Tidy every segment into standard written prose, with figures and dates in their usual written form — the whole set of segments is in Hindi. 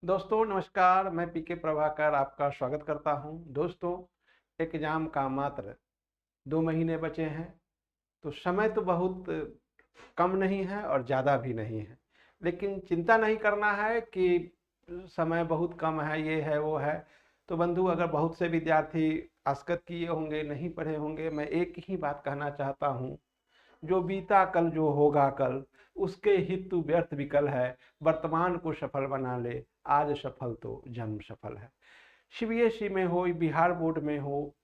दोस्तों नमस्कार, मैं पीके प्रभाकर आपका स्वागत करता हूं। दोस्तों, एग्जाम का मात्र 2 महीने बचे हैं, तो समय तो बहुत कम नहीं है और ज़्यादा भी नहीं है। लेकिन चिंता नहीं करना है कि समय बहुत कम है, ये है वो है। तो बंधु, अगर बहुत से विद्यार्थी आसक्त किए होंगे, नहीं पढ़े होंगे, मैं एक ही बात कहना चाहता हूँ। जो बीता कल जो होगा कल, उसके हित व्यर्थ विकल है। वर्तमान को सफल बना ले, आज सफल तो जन्म सफल है। सीबीएसई में हो, बिहार बोर्ड में हो,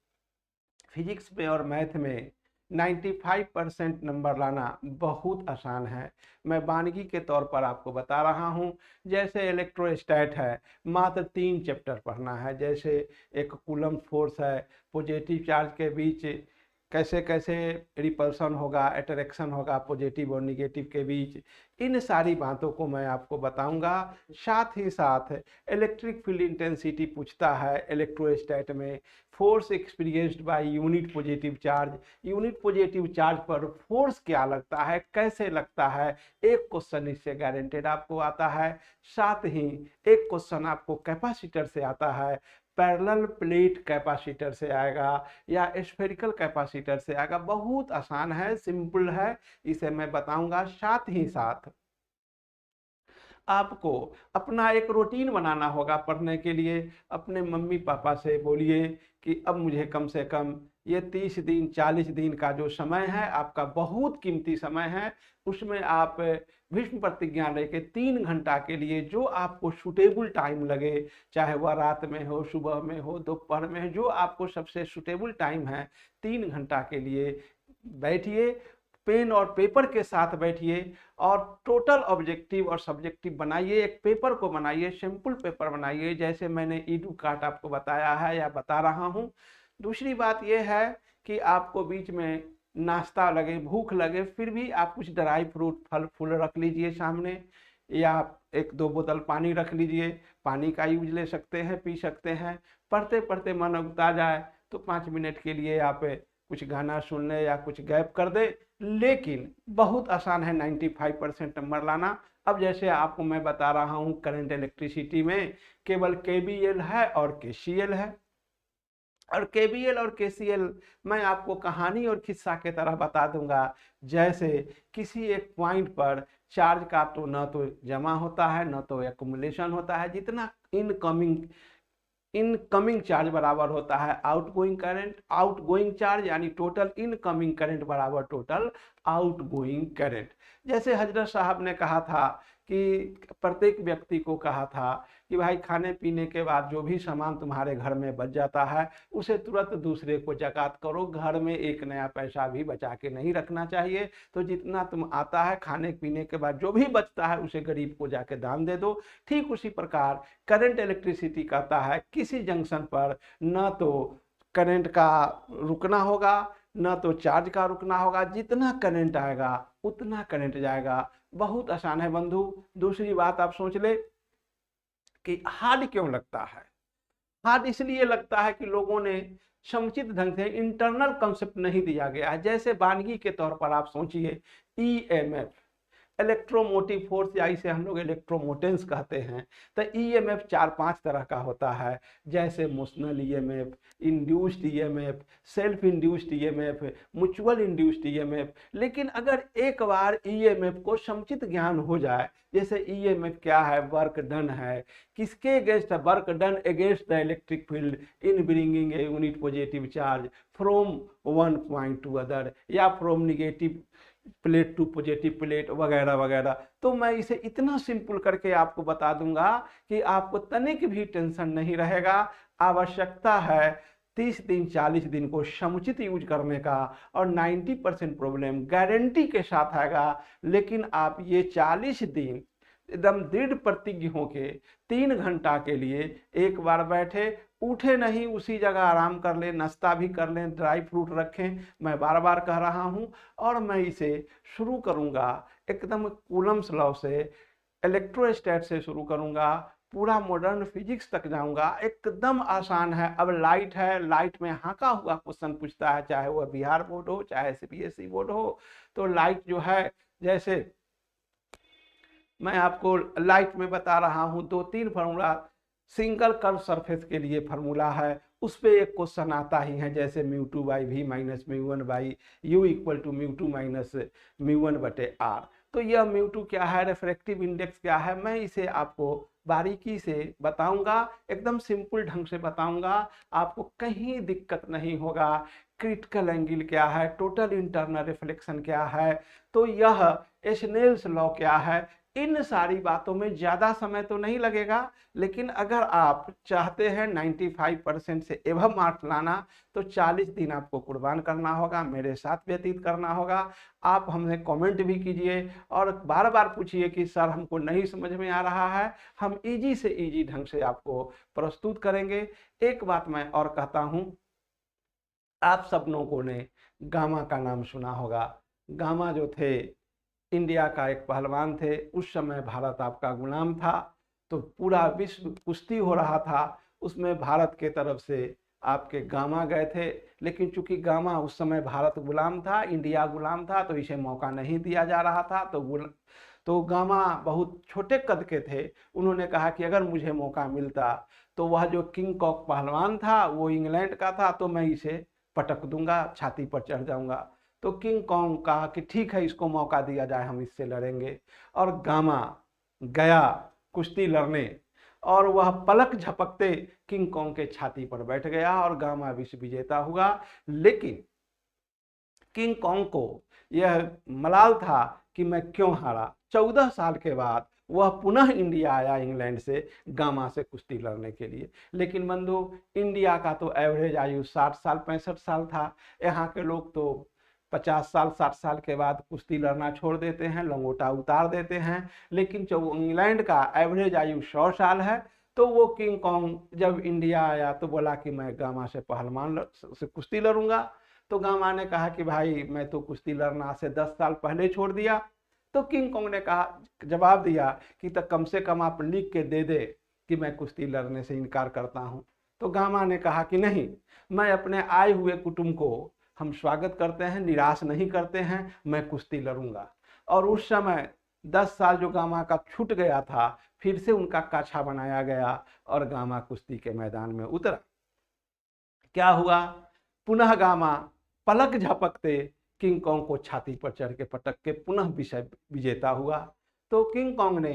फिजिक्स में और मैथ में 95% नंबर लाना बहुत आसान है। मैं वानगी के तौर पर आपको बता रहा हूँ। जैसे इलेक्ट्रोस्टैट है, मात्र 3 चैप्टर पढ़ना है। जैसे एक कूलम फोर्स है, पॉजिटिव चार्ज के बीच कैसे कैसे रिपल्सन होगा, अट्रैक्शन होगा पॉजिटिव और निगेटिव के बीच, इन सारी बातों को मैं आपको बताऊंगा। साथ ही साथ इलेक्ट्रिक फील्ड इंटेंसिटी पूछता है इलेक्ट्रोस्टैट में। Force experienced by unit positive charge, unit positive charge पर फोर्स क्या लगता है, कैसे लगता है, एक क्वेश्चन इससे गारंटेड आपको आता है। साथ ही एक क्वेश्चन आपको कैपेसिटर से आता है। पैरेलल प्लेट कैपेसिटर से आएगा या स्फेरिकल कैपेसिटर से आएगा। बहुत आसान है, सिंपल है, इसे मैं बताऊंगा। साथ ही साथ आपको अपना एक रूटीन बनाना होगा पढ़ने के लिए। अपने मम्मी पापा से बोलिए कि अब मुझे कम से कम ये 30 दिन 40 दिन का जो समय है, आपका बहुत कीमती समय है, उसमें आप भीष्म प्रतिज्ञा लेके 3 घंटा के लिए जो आपको सुटेबल टाइम लगे, चाहे वह रात में हो, सुबह में हो, दोपहर में हो, जो आपको सबसे सुटेबल टाइम है, 3 घंटा के लिए बैठिए। पेन और पेपर के साथ बैठिए और टोटल ऑब्जेक्टिव और सब्जेक्टिव बनाइए। एक पेपर को बनाइए, सिंपल पेपर बनाइए, जैसे मैंने ईडू कार्ट आपको बताया है या बता रहा हूँ। दूसरी बात यह है कि आपको बीच में नाश्ता लगे, भूख लगे, फिर भी आप कुछ ड्राई फ्रूट फल फूल रख लीजिए सामने, या 1-2 बोतल पानी रख लीजिए। पानी का यूज ले सकते हैं, पी सकते हैं। पढ़ते पढ़ते मन उगता जाए तो 5 मिनट के लिए आप कुछ गाना सुन ले या कुछ गैप कर दे। लेकिन बहुत आसान है 95% नंबर लाना। अब जैसे आपको मैं बता रहा हूँ, करंट इलेक्ट्रिसिटी में केवल केबीएल है और केसीएल है। और केबीएल और केसीएल मैं आपको कहानी और किस्सा के तरह बता दूंगा। जैसे किसी एक पॉइंट पर चार्ज का तो न तो जमा होता है, न तो एक्युमुलेशन होता है। जितना इनकमिंग चार्ज बराबर होता है आउटगोइंग करंट, आउटगोइंग चार्ज यानी टोटल इनकमिंग करंट बराबर टोटल आउटगोइंग करंट। जैसे हजरत साहब ने कहा था कि प्रत्येक व्यक्ति को कहा था कि भाई, खाने पीने के बाद जो भी सामान तुम्हारे घर में बच जाता है, उसे तुरंत दूसरे को ज़कात करो। घर में एक नया पैसा भी बचा के नहीं रखना चाहिए। तो जितना तुम आता है खाने पीने के बाद जो भी बचता है, उसे गरीब को जाके दान दे दो। ठीक उसी प्रकार करंट इलेक्ट्रिसिटी कहता है किसी जंक्शन पर न तो करंट का रुकना होगा, न तो चार्ज का रुकना होगा। जितना करंट आएगा उतना करंट जाएगा। बहुत आसान है बंधु। दूसरी बात आप सोच ले कि हार्ड क्यों लगता है। हार्ड इसलिए लगता है कि लोगों ने समुचित ढंग से इंटरनल कंसेप्ट नहीं दिया गया है। जैसे वानगी के तौर पर आप सोचिए, ईएमएफ, इलेक्ट्रोमोटिव फोर्स, या इसे हम लोग इलेक्ट्रोमोटेंस कहते हैं। तो ईएमएफ 4-5 तरह का होता है। जैसे motional EMF, induced EMF, self induced EMF, mutual induced EMF. लेकिन अगर एक बार ईएमएफ को समुचित ज्ञान हो जाए, जैसे ईएमएफ क्या है, वर्क डन है, किसके अगेंस्ट है, work done against the electric field in bringing a unit positive charge from one point to other, या from negative plate to positive plate, वगैरह वगैरह। तो मैं इसे इतना सिंपल करके आपको बता दूंगा कि आपको तनिक भी टेंशन नहीं रहेगा। आवश्यकता है 30 दिन 40 दिन को समुचित यूज करने का, और 90% प्रॉब्लम गारंटी के साथ आएगा। लेकिन आप ये 40 दिन एकदम दृढ़ प्रतिज्ञ होके 3 घंटा के लिए एक बार बैठे, उठे नहीं, उसी जगह आराम कर लें, नाश्ता भी कर लें, ड्राई फ्रूट रखें। मैं बार बार कह रहा हूं। और मैं इसे शुरू करूंगा एकदम कूलम्स लॉ से, इलेक्ट्रोस्टैट से शुरू करूंगा, पूरा मॉडर्न फिजिक्स तक जाऊंगा। एकदम आसान है। अब लाइट है, लाइट में हाँका हुआ क्वेश्चन पूछता है, चाहे वह बिहार बोर्ड हो चाहे सीबीएसई बोर्ड हो। तो लाइट जो है, जैसे मैं आपको लाइट में बता रहा हूँ, 2-3 फार्मूला सिंगल कर्व सरफेस के लिए फार्मूला है, उस पर एक क्वेश्चन आता ही है, जैसे μ2 by V minus μ1 by U equal to μ2 minus μ1 बटे आर। तो यह μ2 क्या है, रिफ्रैक्टिव इंडेक्स क्या है, मैं इसे आपको बारीकी से बताऊंगा, एकदम सिंपल ढंग से बताऊंगा, आपको कहीं दिक्कत नहीं होगा। क्रिटिकल एंगल क्या है, टोटल इंटरनल रिफ्लेक्शन क्या है, तो यह स्नेल्स लॉ क्या है, इन सारी बातों में ज़्यादा समय तो नहीं लगेगा, लेकिन अगर आप चाहते हैं 95% से एवं मार्क्स लाना तो 40 दिन आपको कुर्बान करना होगा, मेरे साथ व्यतीत करना होगा। आप हमसे कमेंट भी कीजिए और बार बार पूछिए कि सर हमको नहीं समझ में आ रहा है, हम इजी से इजी ढंग से आपको प्रस्तुत करेंगे। एक बात मैं और कहता हूँ, आप सब लोगों ने गामा का नाम सुना होगा। गामा जो थे इंडिया का एक पहलवान थे, उस समय भारत आपका गुलाम था, तो पूरा विश्व कुश्ती हो रहा था, उसमें भारत के तरफ से आपके गामा गए थे, लेकिन चूंकि गामा उस समय भारत गुलाम था, इंडिया गुलाम था, तो इसे मौका नहीं दिया जा रहा था। तो गामा बहुत छोटे कद के थे, उन्होंने कहा कि अगर मुझे मौका मिलता तो वह जो किंग कॉक पहलवान था वो इंग्लैंड का था, तो मैं इसे पटक दूंगा, छाती पर चढ़ जाऊंगा। तो किंग कॉन्ग कहा कि ठीक है, इसको मौका दिया जाए, हम इससे लड़ेंगे। और गामा गया कुश्ती लड़ने, और वह पलक झपकते किंग कॉन्ग के छाती पर बैठ गया और गामा विश्व विजेता हुआ। लेकिन किंग कॉन्ग को यह मलाल था कि मैं क्यों हारा। 14 साल के बाद वह पुनः इंडिया आया इंग्लैंड से गामा से कुश्ती लड़ने के लिए। लेकिन बंधु, इंडिया का तो एवरेज आयु 60 साल 65 साल था, यहाँ के लोग तो 50 साल 60 साल के बाद कुश्ती लड़ना छोड़ देते हैं, लंगोटा उतार देते हैं। लेकिन जो इंग्लैंड का एवरेज आयु 100 साल है, तो वो किंग कॉन्ग जब इंडिया आया तो बोला कि मैं गामा से पहलवान से कुश्ती लड़ूंगा। तो गामा ने कहा कि भाई मैं तो कुश्ती लड़ना से 10 साल पहले छोड़ दिया। तो किंग कॉन्ग ने कहा, जवाब दिया कि तो कम से कम आप लिख के दे दे कि मैं कुश्ती लड़ने से इनकार करता हूँ। तो गामा ने कहा कि नहीं, मैं अपने आए हुए कुटुंब को हम स्वागत करते हैं, निराश नहीं करते हैं, मैं कुश्ती लड़ूंगा। और उस समय 10 साल जो गामा का छूट गया था, फिर से उनका काछा बनाया गया और गामा कुश्ती के मैदान में उतरा। क्या हुआ, पुनः गामा पलक झपकते किंग कॉन्ग को छाती पर चढ़ के पटक के पुनः विषय विजेता हुआ। तो किंग कॉन्ग ने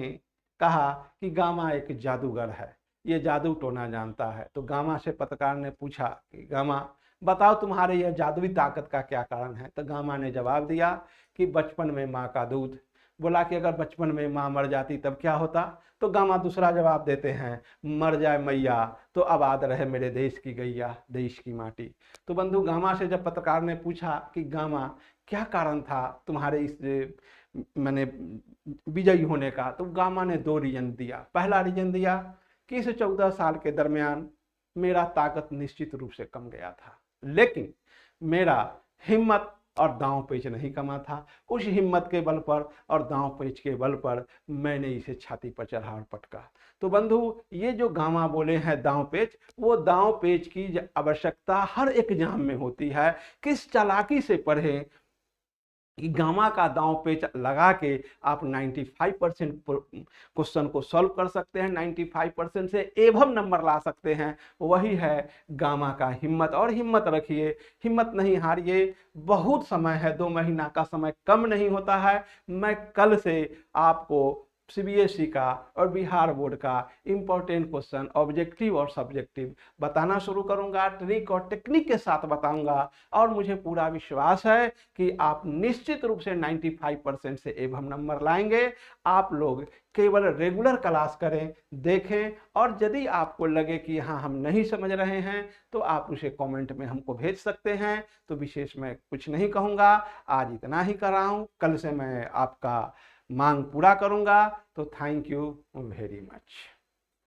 कहा कि गामा एक जादूगर है, ये जादू टोना जानता है। तो गामा से पत्रकार ने पूछा कि गामा बताओ तुम्हारे यह जादुई ताकत का क्या कारण है। तो गामा ने जवाब दिया कि बचपन में माँ का दूध। बोला कि अगर बचपन में माँ मर जाती तब क्या होता। तो गामा दूसरा जवाब देते हैं, मर जाए मैया तो आबाद रहे मेरे देश की गैया, देश की माटी। तो बंधु, गामा से जब पत्रकार ने पूछा कि गामा क्या कारण था तुम्हारे इस मैंने विजयी होने का, तो गामा ने 2 रीजन दिया। पहला रीजन दिया कि इस 14 साल के दरमियान मेरा ताकत निश्चित रूप से कम गया था, लेकिन मेरा हिम्मत और दांव पेच नहीं कमा था। उस हिम्मत के बल पर और दांव पेच के बल पर मैंने इसे छाती पर चढ़ा और पटका। तो बंधु, ये जो गामा बोले हैं दांव पेच, वो दांव पेच की आवश्यकता हर एग्जाम में होती है। किस चालाकी से पढ़े कि गामा का दांव पेच लगा के आप 95% क्वेश्चन को सॉल्व कर सकते हैं, 95% से एवं नंबर ला सकते हैं। वही है गामा का हिम्मत। और हिम्मत रखिए, हिम्मत नहीं हारिए, बहुत समय है, 2 महीना का समय कम नहीं होता है। मैं कल से आपको सीबीएसई का और बिहार बोर्ड का इंपॉर्टेंट क्वेश्चन ऑब्जेक्टिव और सब्जेक्टिव बताना शुरू करूंगा, ट्रिक और टेक्निक के साथ बताऊंगा। और मुझे पूरा विश्वास है कि आप निश्चित रूप से 95% से एवं नंबर लाएंगे। आप लोग केवल रेगुलर क्लास करें, देखें, और यदि आपको लगे कि हाँ हम नहीं समझ रहे हैं तो आप उसे कमेंट में हमको भेज सकते हैं। तो विशेष मैं कुछ नहीं कहूँगा, आज इतना ही कर रहा हूँ, कल से मैं आपका मांग पूरा करूंगा। तो थैंक यू वेरी मच।